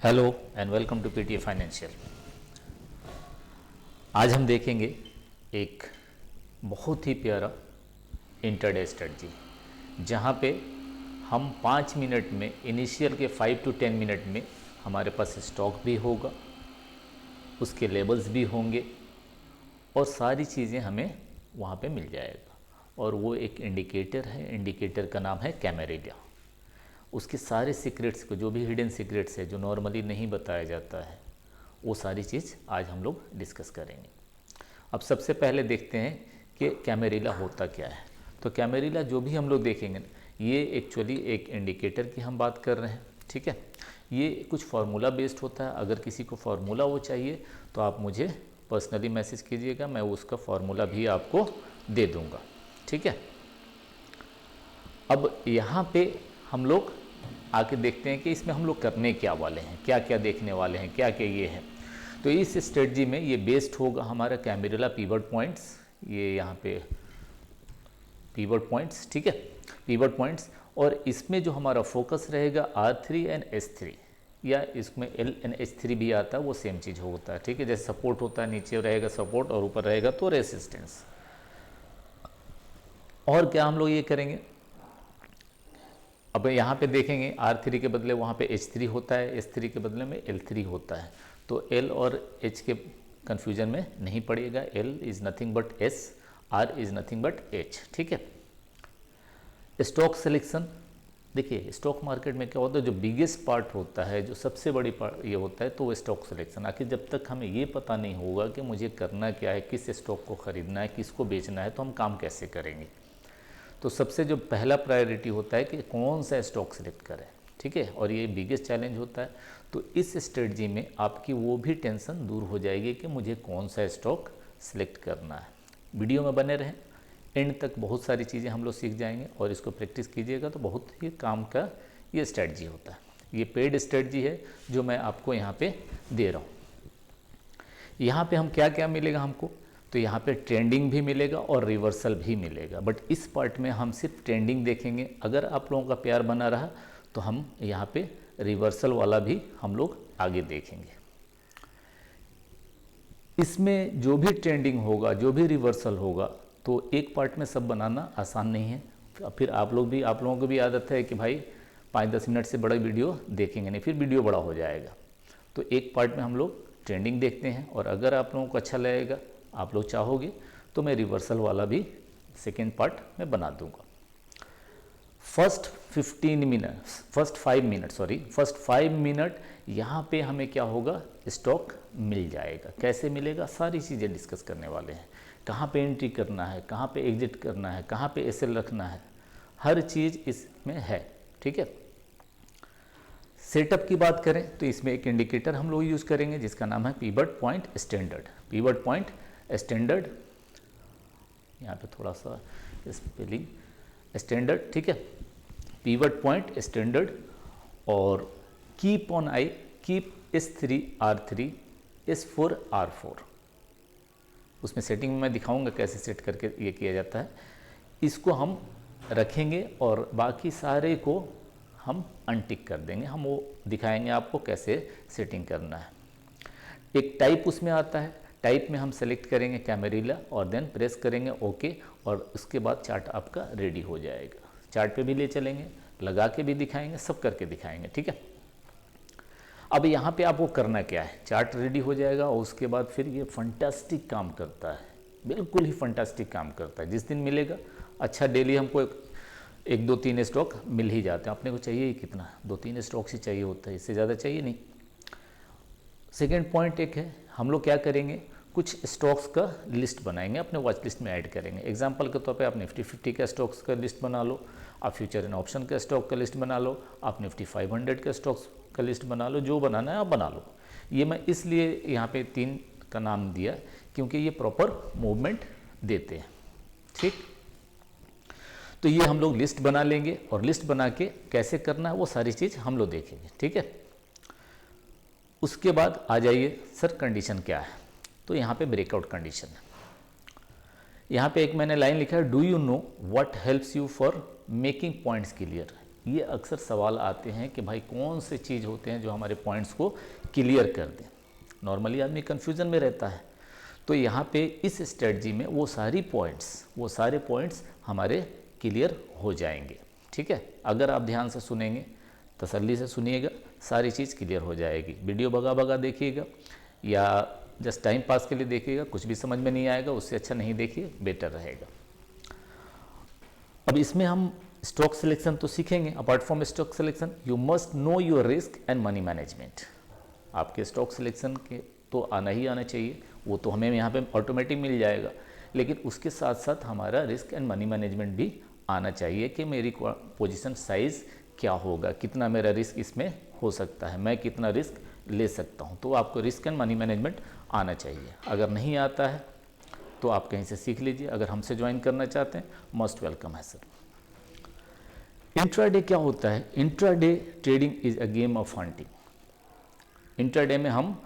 Hello and welcome to PTA financial. आज हम देखेंगे एक बहुत ही प्यारा इंटरडे स्ट्रेटजी जहाँ पे हम 5 मिनट में इनिशियल के 5 to 10 मिनट में हमारे पास स्टॉक भी होगा, उसके लेबल्स भी होंगे और सारी चीज़ें हमें वहाँ पे मिल जाएगा। और वो एक इंडिकेटर है, इंडिकेटर का नाम है कैमेरेलिया। उसके सारे सीक्रेट्स को, जो भी हिडन सीक्रेट्स है जो नॉर्मली नहीं बताया जाता है, वो सारी चीज़ आज हम लोग डिस्कस करेंगे। अब सबसे पहले देखते हैं कि कैमेरेला होता क्या है। तो कैमेरेला जो भी हम लोग देखेंगे, ये एक्चुअली एक इंडिकेटर की हम बात कर रहे हैं, ठीक है। ये कुछ फार्मूला बेस्ड होता है। अगर किसी को फार्मूला वो चाहिए तो आप मुझे पर्सनली मैसेज कीजिएगा, मैं उसका फार्मूला भी आपको दे दूँगा, ठीक है। अब यहाँ पे हम लोग आके देखते हैं कि इसमें हम लोग करने क्या वाले हैं, क्या क्या देखने वाले हैं, क्या क्या ये है। तो इस स्ट्रेटजी में ये बेस्ड होगा हमारा कैमेरेला पिवट पॉइंट्स, ये यहाँ पे पिवट पॉइंट्स, ठीक है, पिवट पॉइंट्स। और इसमें जो हमारा फोकस रहेगा R3 एंड S3, या इसमें L एंड H3 भी आता है, वो सेम चीज़ होता है, ठीक है। जैसे सपोर्ट होता है, नीचे रहेगा सपोर्ट और ऊपर रहेगा तो रेसिस्टेंस। और क्या हम लोग ये करेंगे, अब यहाँ पे देखेंगे R3 के बदले वहाँ पे H3 होता है, S3 के बदले में L3 होता है। तो L और H के कन्फ्यूजन में नहीं पड़ेगा। L is nothing but S, R is nothing but H, ठीक है। स्टॉक सिलेक्शन, देखिए स्टॉक मार्केट में क्या होता है, जो बिगेस्ट पार्ट होता है, जो सबसे बड़ी पार्ट ये होता है, तो वो स्टॉक सिलेक्शन। आखिर जब तक हमें ये पता नहीं होगा कि मुझे करना क्या है, किस स्टॉक को ख़रीदना है, किसको बेचना है, तो हम काम कैसे करेंगे। तो सबसे जो पहला प्रायोरिटी होता है कि कौन सा स्टॉक सेलेक्ट करें, ठीक है। और ये बिगेस्ट चैलेंज होता है। तो इस स्ट्रेटजी में आपकी वो भी टेंशन दूर हो जाएगी कि मुझे कौन सा स्टॉक सेलेक्ट करना है। वीडियो में बने रहें, एंड तक बहुत सारी चीज़ें हम लोग सीख जाएंगे और इसको प्रैक्टिस कीजिएगा तो बहुत ही काम का ये स्ट्रेटजी होता है। ये पेड स्ट्रेटजी है जो मैं आपको यहाँ पे दे रहा हूँ। यहाँ पे हम क्या क्या मिलेगा हमको, तो यहाँ पे ट्रेंडिंग भी मिलेगा और रिवर्सल भी मिलेगा। बट इस पार्ट में हम सिर्फ ट्रेंडिंग देखेंगे। अगर आप लोगों का प्यार बना रहा तो हम यहाँ पे रिवर्सल वाला भी हम लोग आगे देखेंगे। इसमें जो भी ट्रेंडिंग होगा, जो भी रिवर्सल होगा, तो एक पार्ट में सब बनाना आसान नहीं है। फिर आप लोगों को भी आदत है कि भाई 5-10 मिनट से बड़ा वीडियो देखेंगे नहीं, फिर वीडियो बड़ा हो जाएगा। तो एक पार्ट में हम लोग ट्रेंडिंग देखते हैं, और अगर आप लोगों को अच्छा लगेगा, आप लोग चाहोगे, तो मैं रिवर्सल वाला भी सेकेंड पार्ट में बना दूंगा। फर्स्ट 5 मिनट यहाँ पे हमें क्या होगा, स्टॉक मिल जाएगा। कैसे मिलेगा, सारी चीज़ें डिस्कस करने वाले हैं। कहाँ पे एंट्री करना है, कहाँ पे एग्जिट करना है, कहाँ पे एसएल रखना है, हर चीज़ इसमें है, ठीक है। सेटअप की बात करें तो इसमें एक इंडिकेटर हम लोग यूज़ करेंगे जिसका नाम है pivot point standard. Pivot point standard, यहाँ पे थोड़ा सा स्पेलिंग, स्टैंडर्ड, ठीक है, पिवट पॉइंट स्टैंडर्ड। और keep on I, keep S3 R3 S4 R4। उसमें सेटिंग में मैं दिखाऊंगा कैसे सेट करके ये किया जाता है। इसको हम रखेंगे और बाकी सारे को हम अनटिक कर देंगे। हम वो दिखाएंगे आपको कैसे सेटिंग करना है। एक टाइप उसमें आता है, टाइप में हम सेलेक्ट करेंगे कैमेरेला और देन प्रेस करेंगे ओके, और उसके बाद चार्ट आपका रेडी हो जाएगा। चार्ट पे भी ले चलेंगे, लगा के भी दिखाएंगे, सब करके दिखाएंगे, ठीक है। अब यहाँ पे आपको करना क्या है, चार्ट रेडी हो जाएगा और उसके बाद फिर ये फंटास्टिक काम करता है, बिल्कुल ही फंटास्टिक काम करता है। जिस दिन मिलेगा अच्छा, डेली हमको एक 2-3 स्टॉक मिल ही जाते हैं। अपने को चाहिए ही कितना, 2-3 स्टॉक ही चाहिए होता है, इससे ज़्यादा चाहिए नहीं। सेकेंड पॉइंट एक है, हम लोग क्या करेंगे, कुछ स्टॉक्स का लिस्ट बनाएंगे, अपने वॉच लिस्ट में ऐड करेंगे। एग्जांपल के तौर पे आप निफ्टी 50 का स्टॉक्स का लिस्ट बना लो, आप फ्यूचर एंड ऑप्शन का स्टॉक का लिस्ट बना लो, आप निफ्टी 500 का स्टॉक्स का लिस्ट बना लो, जो बनाना है आप बना लो। ये मैं इसलिए यहाँ पे 3 का नाम दिया क्योंकि ये प्रॉपर मूवमेंट देते हैं, ठीक। तो ये हम लोग लिस्ट बना लेंगे और लिस्ट बना के कैसे करना है वो सारी चीज़ हम लोग देखेंगे, ठीक है। उसके बाद आ जाइए, सर कंडीशन क्या है, तो यहाँ पे ब्रेकआउट कंडीशन है। यहाँ पे एक मैंने लाइन लिखा है, do you know what helps you for making points clear. ये अक्सर सवाल आते हैं कि भाई कौन से चीज़ होते हैं जो हमारे पॉइंट्स को क्लियर कर दें। नॉर्मली आदमी कन्फ्यूज़न में रहता है, तो यहाँ पे इस स्ट्रेटजी में वो सारे पॉइंट्स हमारे क्लियर हो जाएंगे। ठीक है, अगर आप ध्यान से सुनेंगे, तसल्ली से सुनिएगा, सारी चीज़ क्लियर हो जाएगी। वीडियो भगा भगा देखिएगा या जस्ट टाइम पास के लिए देखिएगा, कुछ भी समझ में नहीं आएगा, उससे अच्छा नहीं देखिए, बेटर रहेगा। अब इसमें हम स्टॉक सिलेक्शन तो सीखेंगे। Apart from stock selection you must know your risk and money management. आपके स्टॉक सिलेक्शन के तो आना ही आना चाहिए, वो तो हमें यहाँ पे ऑटोमेटिक मिल जाएगा, लेकिन उसके साथ साथ हमारा रिस्क एंड मनी मैनेजमेंट भी आना चाहिए कि मेरी पोजीशन साइज़ क्या होगा, कितना मेरा रिस्क इसमें हो सकता है, मैं कितना रिस्क ले सकता हूँ। तो आपको रिस्क एंड मनी मैनेजमेंट आना चाहिए। अगर नहीं आता है तो आप कहीं से सीख लीजिए। अगर हमसे ज्वाइन करना चाहते हैं, मोस्ट वेलकम है सर। इंट्राडे क्या होता है? Intraday trading is a game of hunting. Intraday में हम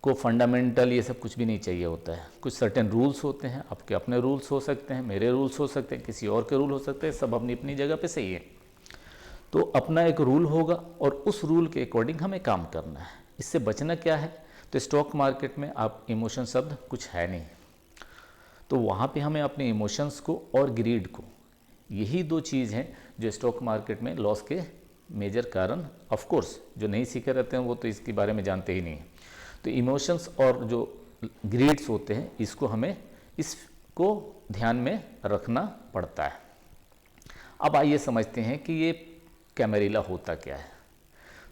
को फंडामेंटल ये सब कुछ भी नहीं चाहिए होता है। कुछ सर्टेन रूल्स होते हैं, आपके अपने रूल्स हो सकते हैं, मेरे रूल्स हो सकते हैं, किसी और के रूल हो सकते हैं, सब अपनी अपनी जगह पे सही है। तो अपना एक रूल होगा और उस रूल के अकॉर्डिंग हमें काम करना है। इससे बचना क्या है? तो स्टॉक मार्केट में आप इमोशन शब्द कुछ है नहीं, तो वहाँ पे हमें अपने इमोशंस को और ग्रीड को, यही दो चीज़ हैं जो स्टॉक मार्केट में लॉस के मेजर कारण, ऑफ कोर्स जो नहीं सीखे रहते हैं वो तो इसके बारे में जानते ही नहीं हैं। तो इमोशंस और जो ग्रीड्स होते हैं, इसको हमें इसको ध्यान में रखना पड़ता है। अब आइए समझते हैं कि ये कैमेरिला होता क्या है।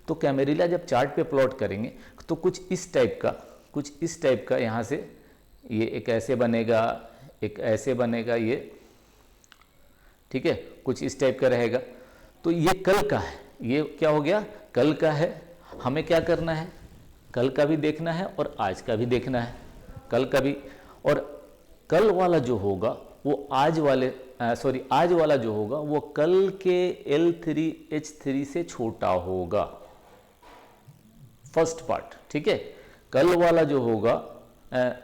तो कैमेरिला जब चार्ट पे प्लॉट करेंगे तो कुछ इस टाइप का यहाँ से ये एक ऐसे बनेगा, एक ऐसे बनेगा, ये ठीक है, कुछ इस टाइप का रहेगा। तो ये कल का है, ये क्या हो गया? कल का है। हमें क्या करना है? कल का भी देखना है और आज का भी देखना है। कल का भी, और कल वाला जो होगा वो आज वाला जो होगा वो कल के L3H3 से छोटा होगा। फर्स्ट पार्ट, ठीक है। कल वाला जो होगा,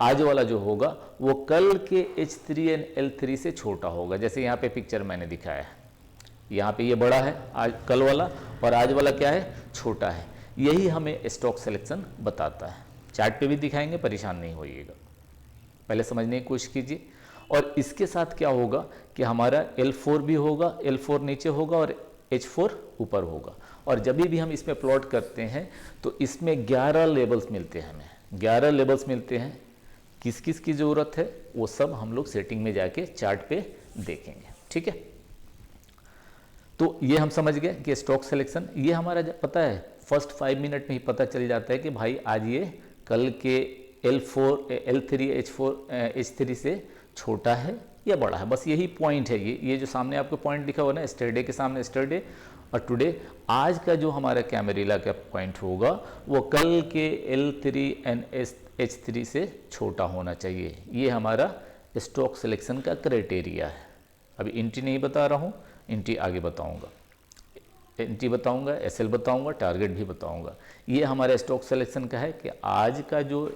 आज वाला जो होगा वो कल के H3 एंड L3 से छोटा होगा। जैसे यहाँ पे पिक्चर मैंने दिखाया है, यहाँ पे ये बड़ा है आज कल वाला, और आज वाला क्या है? छोटा है। यही हमें स्टॉक सिलेक्शन बताता है। चार्ट पे भी दिखाएंगे, परेशान नहीं होइएगा, पहले समझने की कोशिश कीजिए। और इसके साथ क्या होगा कि हमारा L4 भी होगा, L4 नीचे होगा और H4 ऊपर होगा। और जब भी हम इसमें प्लॉट करते हैं तो इसमें 11 लेबल्स मिलते हैं, हमें 11 लेबल्स मिलते हैं। किस किस की ज़रूरत है वो सब हम लोग सेटिंग में जाके चार्ट पे देखेंगे, ठीक है। तो ये हम समझ गए कि स्टॉक सिलेक्शन ये हमारा पता है, फर्स्ट 5 मिनट में ही पता चल जाता है कि भाई आज ये कल के L3 H3 से छोटा है या बड़ा है। बस यही पॉइंट है। ये जो सामने आपको पॉइंट लिखा हुआ ना, स्टरडे के सामने स्टरडे और टुडे, आज का जो हमारा कैमेरिला का पॉइंट होगा वो कल के L3 एंड H3 से छोटा होना चाहिए। ये हमारा स्टॉक सिलेक्शन का क्राइटेरिया है। अभी एंट्री नहीं बता रहा हूँ, एंट्री आगे बताऊँगा, एंट्री बताऊँगा, SL बताऊँगा, टारगेट भी बताऊँगा। ये हमारा स्टॉक सिलेक्शन का है कि आज का जो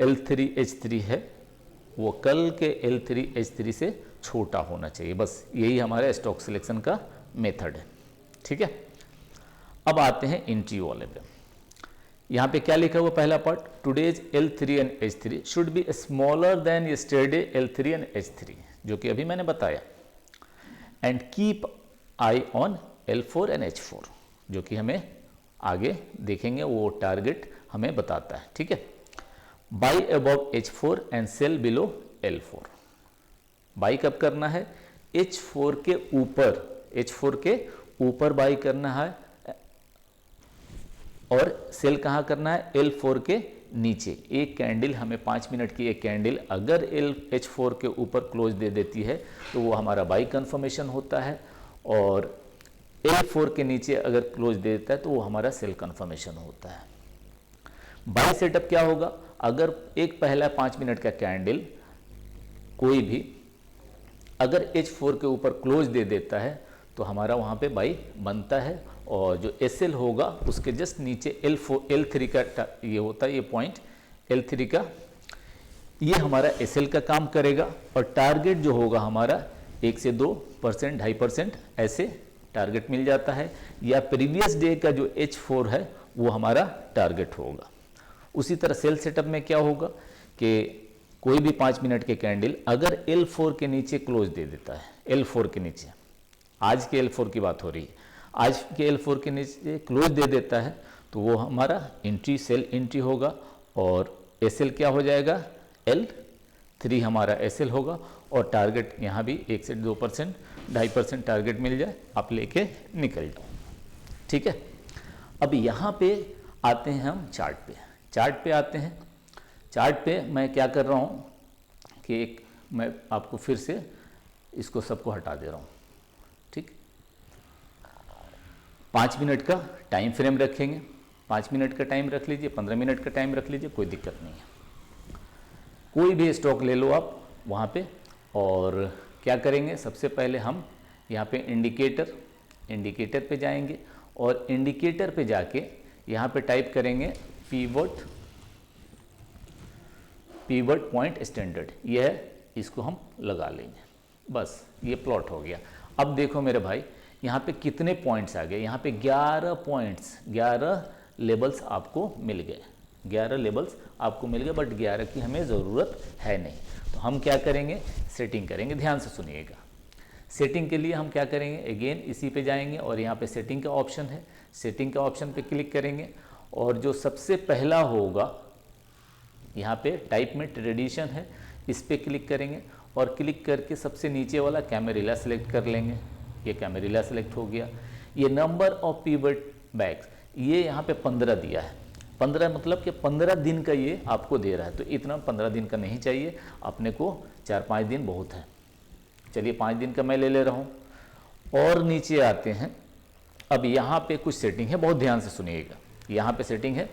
L3 H3 है वो कल के L3 H3 से छोटा होना चाहिए। बस यही हमारे स्टॉक सिलेक्शन का मेथड है, ठीक है। अब आते हैं एंट्री वाले पे। यहाँ पे क्या लिखा हुआ? पहला part, today's L3 and H3 should be smaller than yesterday L3 and H3, जो कि अभी मैंने बताया। And keep I on L4 and H4, जो कि हमें आगे देखेंगे, वो टारगेट हमें बताता है, ठीक है। By above H4 and cell below L4। By कब करना है? H4 के ऊपर बाई करना है, और सेल कहाँ करना है? L4 के नीचे। एक कैंडल हमें 5 मिनट की एक कैंडल अगर H4 के ऊपर क्लोज दे देती है तो वो हमारा बाई कंफर्मेशन होता है, और L4 के नीचे अगर क्लोज दे देता है तो वो हमारा सेल कंफर्मेशन होता है। बाई सेटअप क्या होगा? अगर एक पहला 5 मिनट का कैंडल कोई भी अगर H4 के ऊपर क्लोज दे देता है तो हमारा वहाँ पे बाई बनता है, और जो SL होगा उसके जस्ट नीचे L3 का ये होता है, ये पॉइंट L3 का, ये हमारा SL का काम करेगा। और टारगेट जो होगा हमारा 1 से 2%, 2.5% ऐसे टारगेट मिल जाता है, या प्रीवियस डे का जो H4 है वो हमारा टारगेट होगा। उसी तरह सेल सेटअप में क्या होगा कि कोई भी 5 मिनट के कैंडल अगर L4 के नीचे क्लोज दे देता है, L4 के नीचे, आज के L4 की बात हो रही है, आज के L4 के नीचे क्लोज दे देता है तो वो हमारा एंट्री सेल एंट्री होगा, और SL क्या हो जाएगा, L3 हमारा SL होगा, और टारगेट यहाँ भी 1 से 2%, 2.5% टारगेट मिल जाए, आप लेके निकल जाओ। ठीक है, अब यहाँ पे आते हैं हम चार्ट पे। चार्ट पे आते हैं। चार्ट पे मैं क्या कर रहा हूँ कि मैं आपको फिर से इसको सबको हटा दे रहा हूँ। ठीक, 5 मिनट का टाइम फ्रेम रखेंगे, 5 मिनट का टाइम रख लीजिए, 15 मिनट का टाइम रख लीजिए, कोई दिक्कत नहीं है। कोई भी स्टॉक ले लो आप वहाँ पे, और क्या करेंगे, सबसे पहले हम यहाँ पे इंडिकेटर पे जाएंगे, और इंडिकेटर पे जाके यहाँ पे टाइप करेंगे पीवट पॉइंट स्टैंडर्ड, यह है, इसको हम लगा लेंगे। बस ये प्लॉट हो गया। अब देखो मेरे भाई, यहाँ पे कितने पॉइंट्स आ गए, यहाँ पे 11 पॉइंट्स, 11 लेबल्स आपको मिल गए, 11 लेबल्स आपको मिल गए, बट 11 की हमें ज़रूरत है नहीं। तो हम क्या करेंगे, सेटिंग करेंगे। ध्यान से सुनिएगा। सेटिंग के लिए हम क्या करेंगे, अगेन इसी पे जाएंगे, और यहाँ पे सेटिंग का ऑप्शन है, सेटिंग का ऑप्शन पे क्लिक करेंगे, और जो सबसे पहला होगा यहाँ पे टाइप में ट्रेडिशन है, इस पे क्लिक करेंगे, और क्लिक करके सबसे नीचे वाला कैमेरिला सेलेक्ट कर लेंगे। ये कैमेरिला सेलेक्ट हो गया। ये नंबर ऑफ पीवट बैग्स, ये यहाँ पे 15 दिया है। 15 मतलब कि 15 दिन का ये आपको दे रहा है, तो इतना 15 दिन का नहीं चाहिए अपने को, 4-5 दिन बहुत है। चलिए 5 दिन का मैं ले ले रहा हूँ। और नीचे आते हैं। अब यहाँ पे कुछ सेटिंग है, बहुत ध्यान से सुनिएगा। यहाँ पे सेटिंग है।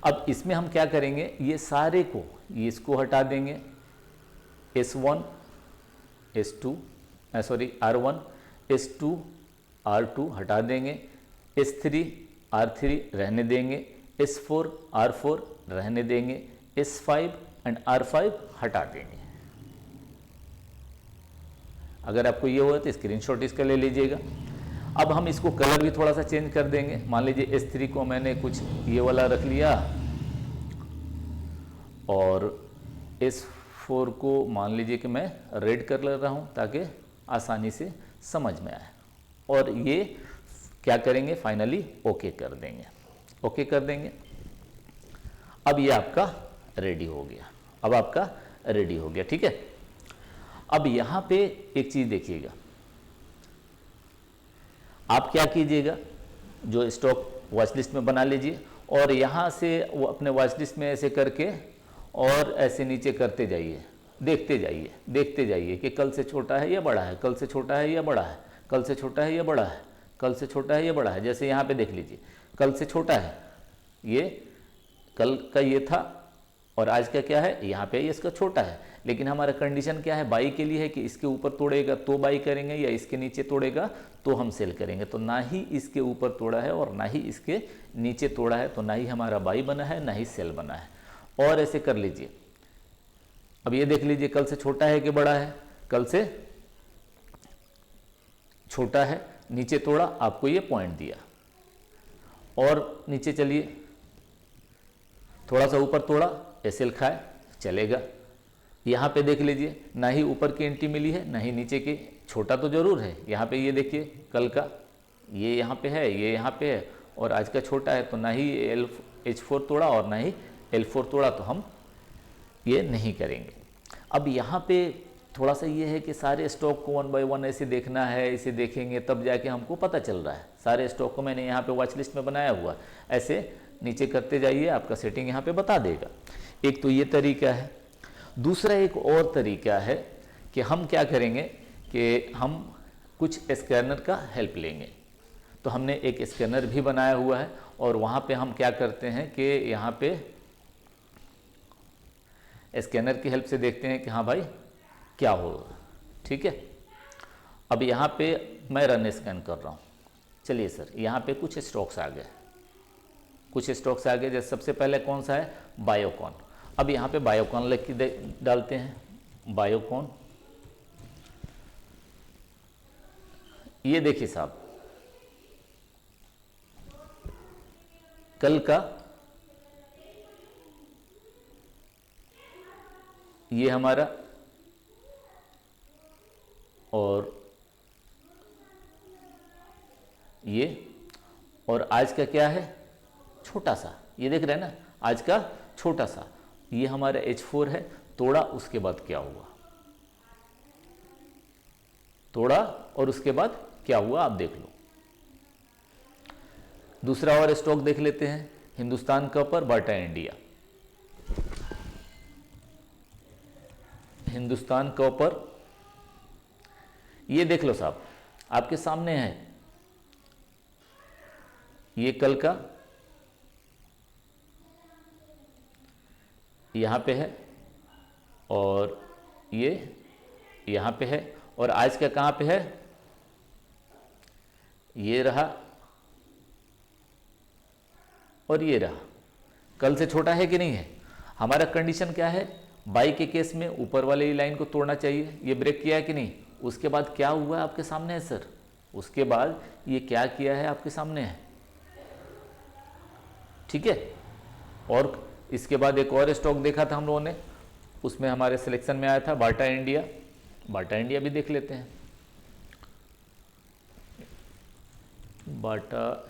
अब इसमें हम क्या करेंगे, ये सारे को, ये इसको हटा देंगे, S1 S2 R1 S2 R2 हटा देंगे, S3 R3 रहने देंगे, S4 R4 रहने देंगे, S5 एंड R5 हटा देंगे। अगर आपको ये हुआ तो स्क्रीनशॉट इसका ले लीजिएगा। अब हम इसको कलर भी थोड़ा सा चेंज कर देंगे। मान लीजिए S3 को मैंने कुछ ये वाला रख लिया, और S4 को मान लीजिए कि मैं रेड कर ले रहा हूँ ताकि आसानी से समझ में आए। और ये क्या करेंगे, फाइनली ओके कर देंगे, ओके कर देंगे। अब ये आपका रेडी हो गया, अब आपका रेडी हो गया। ठीक है, अब यहाँ पे एक चीज़ देखिएगा, आप क्या कीजिएगा, जो स्टॉक वॉच लिस्ट में बना लीजिए, और यहाँ से वो अपने वॉच लिस्ट में ऐसे करके और ऐसे नीचे करते जाइए, देखते जाइए, देखते जाइए कि कल से छोटा है या बड़ा है, कल से छोटा है या बड़ा है, कल से छोटा है या बड़ा है, कल से छोटा है या बड़ा है। जैसे यहाँ पे देख लीजिए, कल से छोटा है, ये कल का ये था, और आज का क्या है, यहाँ पे इसका छोटा है। लेकिन हमारा कंडीशन क्या है, बाई के लिए है कि इसके ऊपर तोड़ेगा तो बाई करेंगे, या इसके नीचे तोड़ेगा तो हम सेल करेंगे। तो ना ही इसके ऊपर तोड़ा है और ना ही इसके नीचे तोड़ा है, तो ना ही हमारा बाई बना है ना ही सेल बना है। और ऐसे कर लीजिए। अब ये देख लीजिए, कल से छोटा है कि बड़ा है, कल से छोटा है, नीचे तोड़ा, आपको ये पॉइंट दिया। और नीचे चलिए, थोड़ा सा ऊपर तोड़ा, एसएल खाए, चलेगा। यहाँ पे देख लीजिए, ना ही ऊपर की एंट्री मिली है ना ही नीचे की, छोटा तो जरूर है। यहाँ पे ये देखिए, कल का ये यहाँ पे है, ये यहाँ पे है, और आज का छोटा है, तो ना ही H4 तोड़ा और ना ही L4 तोड़ा, तो हम ये नहीं करेंगे। अब यहाँ पे थोड़ा सा ये है कि सारे स्टॉक को 1 बाय 1 ऐसे देखना है, इसे देखेंगे तब जाके हमको पता चल रहा है। सारे स्टॉक को मैंने यहाँ पे वॉच लिस्ट में बनाया हुआ, ऐसे नीचे करते जाइए, आपका सेटिंग यहाँ पे बता देगा। एक तो ये तरीका है। दूसरा एक और तरीका है कि हम क्या करेंगे कि हम कुछ स्कैनर का हेल्प लेंगे। तो हमने एक स्कैनर भी बनाया हुआ है, और वहाँ पे हम क्या करते हैं कि यहाँ पे स्कैनर की हेल्प से देखते हैं कि हाँ भाई क्या होगा। ठीक है, अब यहाँ पे मैं रन स्कैन कर रहा हूँ। चलिए सर, यहाँ पे कुछ स्टॉक्स आ गए, कुछ स्टॉक्स आ गए। जैसे सबसे पहले कौन सा है, बायोकॉन। अब यहाँ पे बायोकॉन लिख के डालते हैं, बायोकॉन। ये देखिए साहब, कल का ये हमारा, और ये, और आज का क्या है, छोटा सा, ये देख रहे हैं ना, आज का छोटा सा, ये हमारा H4 है, तोड़ा, उसके बाद क्या हुआ, तोड़ा और उसके बाद क्या हुआ आप देख लो। दूसरा और स्टॉक देख लेते हैं, Hindustan copper, Bata India. Hindustan copper, ये देख लो साहब, आपके सामने है, ये कल का यहाँ पे है, और ये यहाँ पे है, और आज का कहाँ पे है, ये रहा और ये रहा। कल से छोटा है कि नहीं है? हमारा कंडीशन क्या है, बाई के केस में ऊपर वाली लाइन को तोड़ना चाहिए, ये ब्रेक किया है कि नहीं, उसके बाद क्या हुआ है आपके सामने है सर, उसके बाद ये क्या किया है आपके सामने है, ठीक है। और इसके बाद एक और स्टॉक देखा था हम लोगों ने, उसमें हमारे सिलेक्शन में आया था बाटा इंडिया। बाटा इंडिया भी देख लेते हैं, बाटा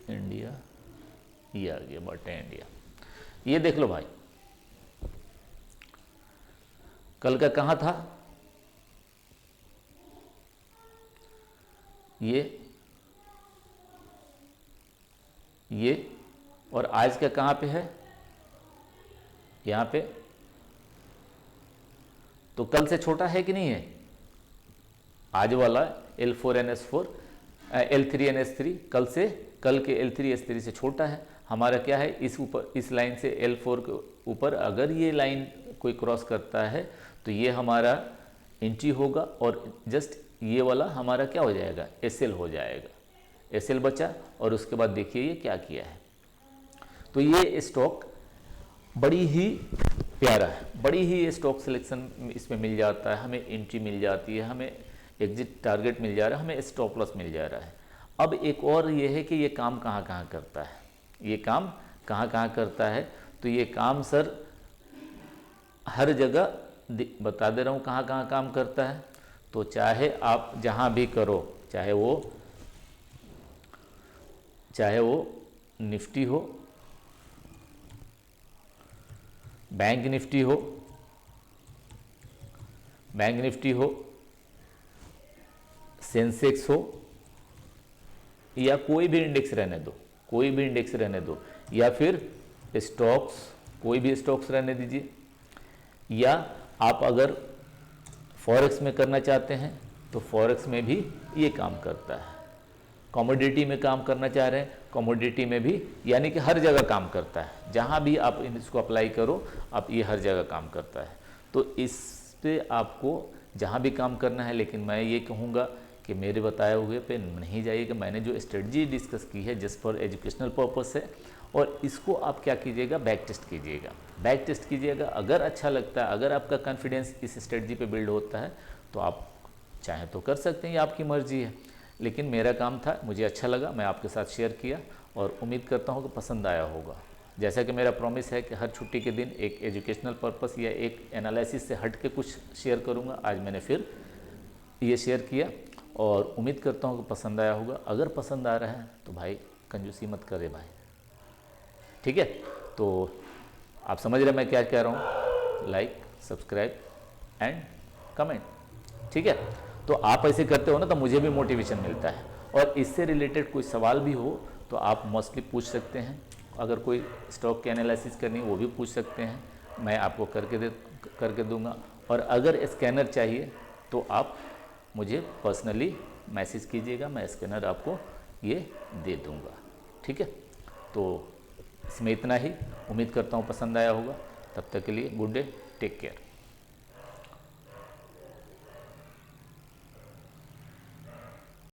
इंडिया, ये आ गया बाटा इंडिया। ये देख लो भाई, कल का कहाँ था, ये, और आज का कहाँ पे है, यहाँ पे। तो कल से छोटा है कि नहीं है, आज वाला L4NS4 L3NS3 कल के L3S3 से छोटा है। हमारा क्या है, इस ऊपर, इस लाइन से L4 के ऊपर अगर ये लाइन कोई क्रॉस करता है तो ये हमारा एंट्री होगा, और जस्ट ये वाला हमारा क्या हो जाएगा, SL हो जाएगा, SL बचा। और उसके बाद देखिए ये क्या किया है। तो ये स्टॉक बड़ी ही प्यारा है, बड़ी ही स्टॉक सिलेक्शन इसमें मिल जाता है, हमें एंट्री मिल जाती है, हमें एग्जिट टारगेट मिल जा रहा है, हमें स्टॉप लॉस मिल जा रहा है। अब एक और ये है कि ये काम कहाँ कहाँ करता है, ये काम कहाँ कहाँ करता है। तो ये काम सर हर जगह बता दे रहा हूँ कहाँ कहाँ काम करता है। तो चाहे आप जहाँ भी करो, चाहे वो निफ्टी हो, बैंक निफ्टी हो, सेंसेक्स हो, या कोई भी इंडेक्स रहने दो, या फिर स्टॉक्स, कोई भी स्टॉक्स रहने दीजिए, या आप अगर फॉरेक्स में करना चाहते हैं तो फॉरेक्स में भी ये काम करता है। कमोडिटी में काम करना चाह रहे हैं, कमोडिटी में भी, यानी कि हर जगह काम करता है, जहाँ भी आप इसको अप्लाई करो आप, ये हर जगह काम करता है। तो इस पे आपको जहाँ भी काम करना है, लेकिन मैं ये कहूँगा कि मेरे बताए हुए पे नहीं जाइएगा। मैंने जो स्ट्रेटजी डिस्कस की है जस्ट फॉर एजुकेशनल पर्पस है, और इसको आप क्या कीजिएगा, बैक टेस्ट कीजिएगा। अगर अच्छा लगता है, अगर आपका कॉन्फिडेंस इस स्ट्रेटजी पे बिल्ड होता है तो आप चाहें तो कर सकते हैं, ये आपकी मर्जी है। लेकिन मेरा काम था, मुझे अच्छा लगा, मैं आपके साथ शेयर किया, और उम्मीद करता हूँ कि पसंद आया होगा। जैसा कि मेरा प्रॉमिस है कि हर छुट्टी के दिन एक एजुकेशनल पर्पस या एक एनालिसिस से हट के कुछ शेयर करूँगा। आज मैंने फिर ये शेयर किया, और उम्मीद करता हूँ कि पसंद आया होगा। अगर पसंद आ रहा है तो भाई कंजूसी मत करे भाई, ठीक है। तो आप समझ रहे मैं क्या कह रहा हूँ, लाइक, सब्सक्राइब एंड कमेंट, ठीक है। तो आप ऐसे करते हो ना तो मुझे भी मोटिवेशन मिलता है, और इससे रिलेटेड कोई सवाल भी हो तो आप मोस्टली पूछ सकते हैं। अगर कोई स्टॉक की एनालिसिस करनी है वो भी पूछ सकते हैं, मैं आपको करके दूंगा। और अगर स्कैनर चाहिए तो आप मुझे पर्सनली मैसेज कीजिएगा, मैं स्कैनर आपको ये दे दूंगा, ठीक है। तो इसमें इतना ही, उम्मीद करता हूँ पसंद आया होगा। तब तक के लिए गुड डे, टेक केयर।